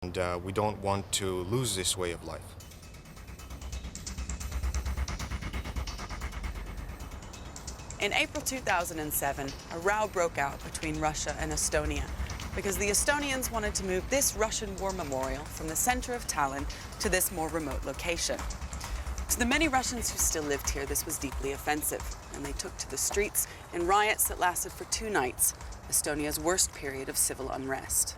And we don't want to lose this way of life. In April 2007, a row broke out between Russia and Estonia because the Estonians wanted to move this Russian war memorial from the center of Tallinn to this more remote location. To the many Russians who still lived here, this was deeply offensive, and they took to the streets in riots that lasted for 2 nights, Estonia's worst period of civil unrest.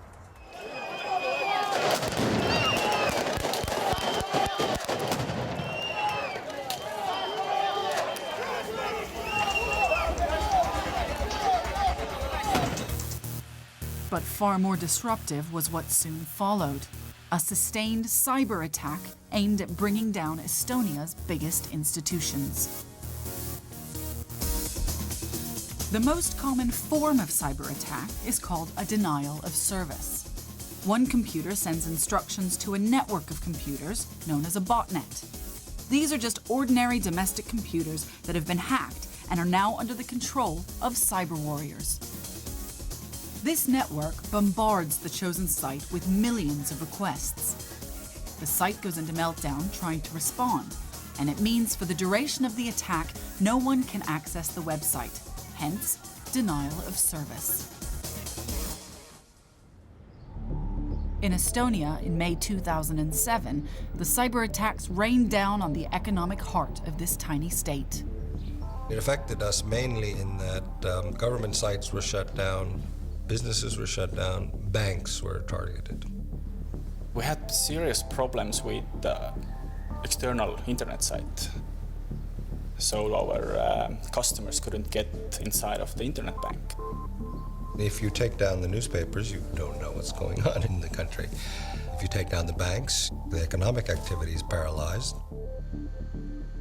But far more disruptive was what soon followed. A sustained cyber attack aimed at bringing down Estonia's biggest institutions. The most common form of cyber attack is called a denial of service. One computer sends instructions to a network of computers known as a botnet. These are just ordinary domestic computers that have been hacked and are now under the control of cyber warriors. This network bombards the chosen site with millions of requests. The site goes into meltdown trying to respond, and it means for the duration of the attack, no one can access the website, hence denial of service. In Estonia, in May 2007, the cyber attacks rained down on the economic heart of this tiny state. It affected us mainly in that government sites were shut down, businesses were shut down, banks were targeted. We had serious problems with the external internet site. So our customers couldn't get inside of the internet bank. If you take down the newspapers, you don't know what's going on in the country. If you take down the banks, the economic activity is paralyzed.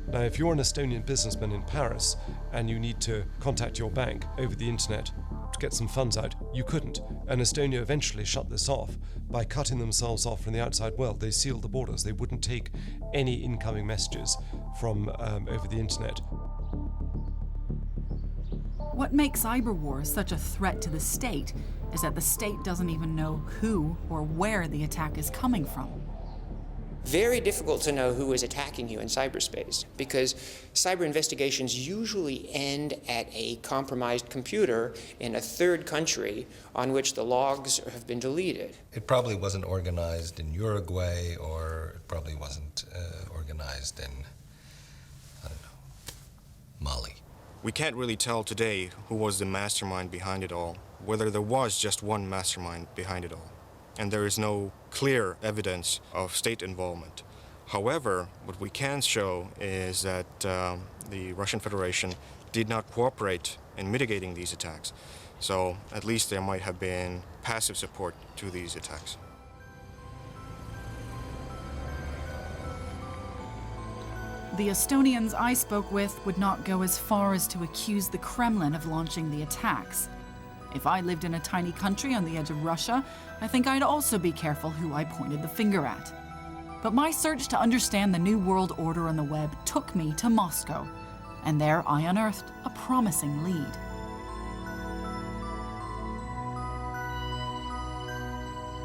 Now, if you're an Estonian businessman in Paris and you need to contact your bank over the internet to get some funds out, you couldn't. And Estonia eventually shut this off by cutting themselves off from the outside world. They sealed the borders. They wouldn't take any incoming messages from over the internet. What makes cyber wars such a threat to the state is that the state doesn't even know who or where the attack is coming from. Very difficult to know who is attacking you in cyberspace because cyber investigations usually end at a compromised computer in a third country on which the logs have been deleted. It probably wasn't organized in Uruguay, or it probably wasn't organized in, I don't know, Mali. We can't really tell today who was the mastermind behind it all, whether there was just one mastermind behind it all. And there is no clear evidence of state involvement. However, what we can show is that the Russian Federation did not cooperate in mitigating these attacks. So at least there might have been passive support to these attacks. The Estonians I spoke with would not go as far as to accuse the Kremlin of launching the attacks. If I lived in a tiny country on the edge of Russia, I think I'd also be careful who I pointed the finger at. But my search to understand the New World Order on the web took me to Moscow, and there I unearthed a promising lead.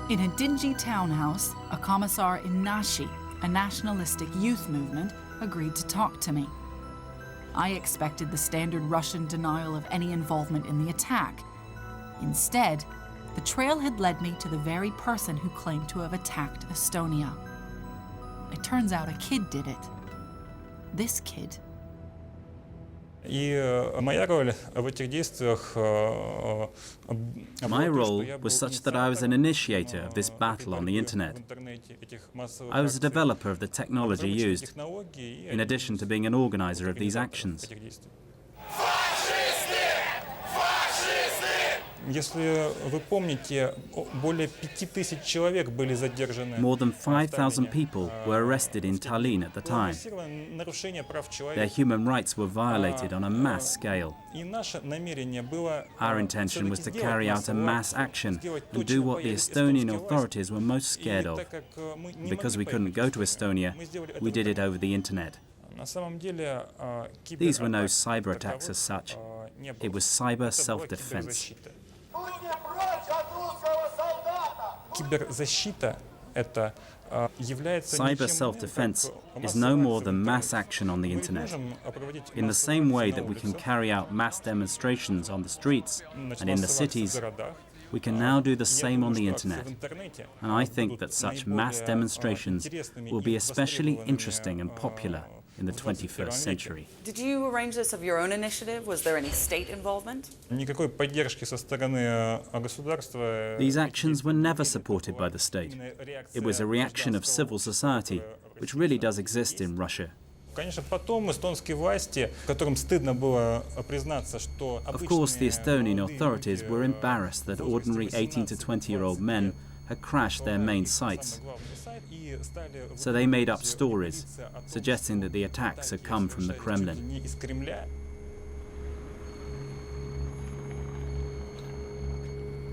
In a dingy townhouse, a commissar in Nashi, a nationalistic youth movement, agreed to talk to me. I expected the standard Russian denial of any involvement in the attack. Instead, the trail had led me to the very person who claimed to have attacked Estonia. It turns out a kid did it. This kid. My role was such that I was an initiator of this battle on the internet. I was a developer of the technology used, in addition to being an organizer of these actions. More than 5,000 people were arrested in Tallinn at the time. Their human rights were violated on a mass scale. Our intention was to carry out a mass action and do what the Estonian authorities were most scared of. Because we couldn't go to Estonia, we did it over the internet. These were no cyber attacks as such. It was cyber self-defense. Киберзащита Cyber self-defense is no more than mass action on the internet. In the same way that we can carry out mass demonstrations on the streets and in the cities, we can now do the same on the internet. And I think that such mass demonstrations will be especially interesting and popular in the 21st century. Did you arrange this of your own initiative? Was there any state involvement? These actions were never supported by the state. It was a reaction of civil society, which really does exist in Russia. Of course, the Estonian authorities were embarrassed that ordinary 18 to 20-year-old men had crashed their main sites. So they made up stories, suggesting that the attacks had come from the Kremlin.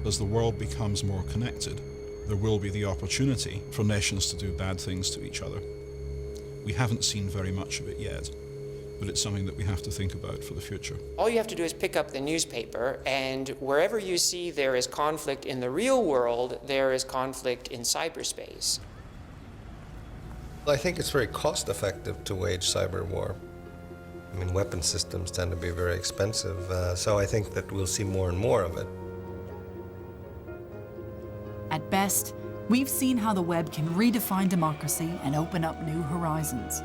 As the world becomes more connected, there will be the opportunity for nations to do bad things to each other. We haven't seen very much of it yet, but it's something that we have to think about for the future. All you have to do is pick up the newspaper, and wherever you see there is conflict in the real world, there is conflict in cyberspace. I think it's very cost-effective to wage cyber war. I mean, weapon systems tend to be very expensive, so I think that we'll see more and more of it. At best, we've seen how the web can redefine democracy and open up new horizons.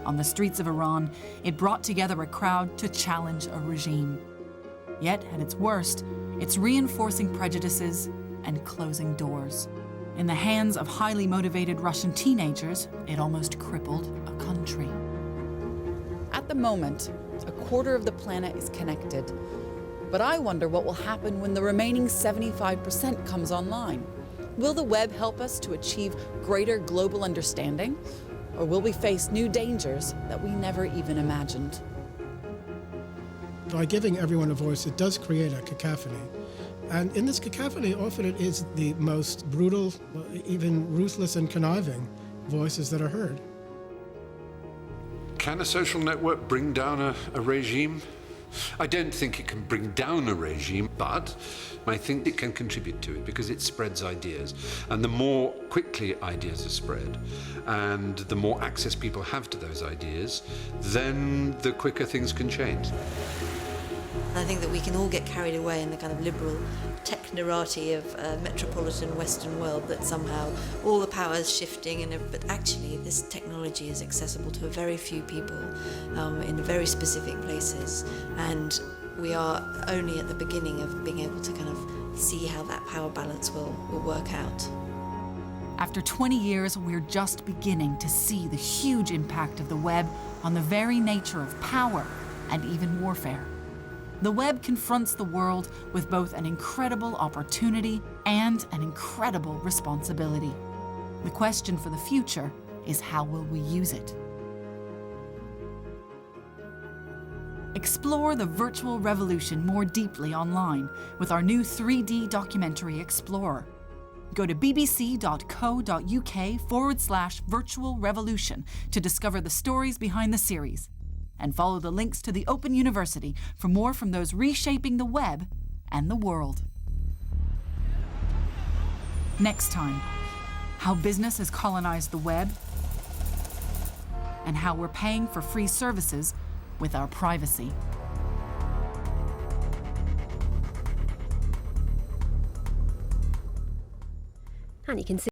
On the streets of Iran, it brought together a crowd to challenge a regime. Yet, at its worst, it's reinforcing prejudices and closing doors. In the hands of highly motivated Russian teenagers, it almost crippled a country. At the moment, a quarter of the planet is connected. But I wonder what will happen when the remaining 75% comes online. Will the web help us to achieve greater global understanding? Or will we face new dangers that we never even imagined? By giving everyone a voice, it does create a cacophony. And in this cacophony, often it is the most brutal, even ruthless and conniving voices that are heard. Can a social network bring down a regime? I don't think it can bring down a regime, but I think it can contribute to it because it spreads ideas. And the more quickly ideas are spread and the more access people have to those ideas, then the quicker things can change. I think that we can all get carried away in the kind of liberal technorati of a metropolitan Western world, that somehow all the power is shifting, but actually this technology is accessible to a very few people in very specific places, and we are only at the beginning of being able to kind of see how that power balance will work out. After 20 years, we're just beginning to see the huge impact of the web on the very nature of power and even warfare. The web confronts the world with both an incredible opportunity and an incredible responsibility. The question for the future is, how will we use it? Explore the virtual revolution more deeply online with our new 3D documentary Explorer. Go to bbc.co.uk/virtual revolution to discover the stories behind the series, and follow the links to the Open University for more from those reshaping the web and the world. Next time, how business has colonized the web, and how we're paying for free services with our privacy. And you can see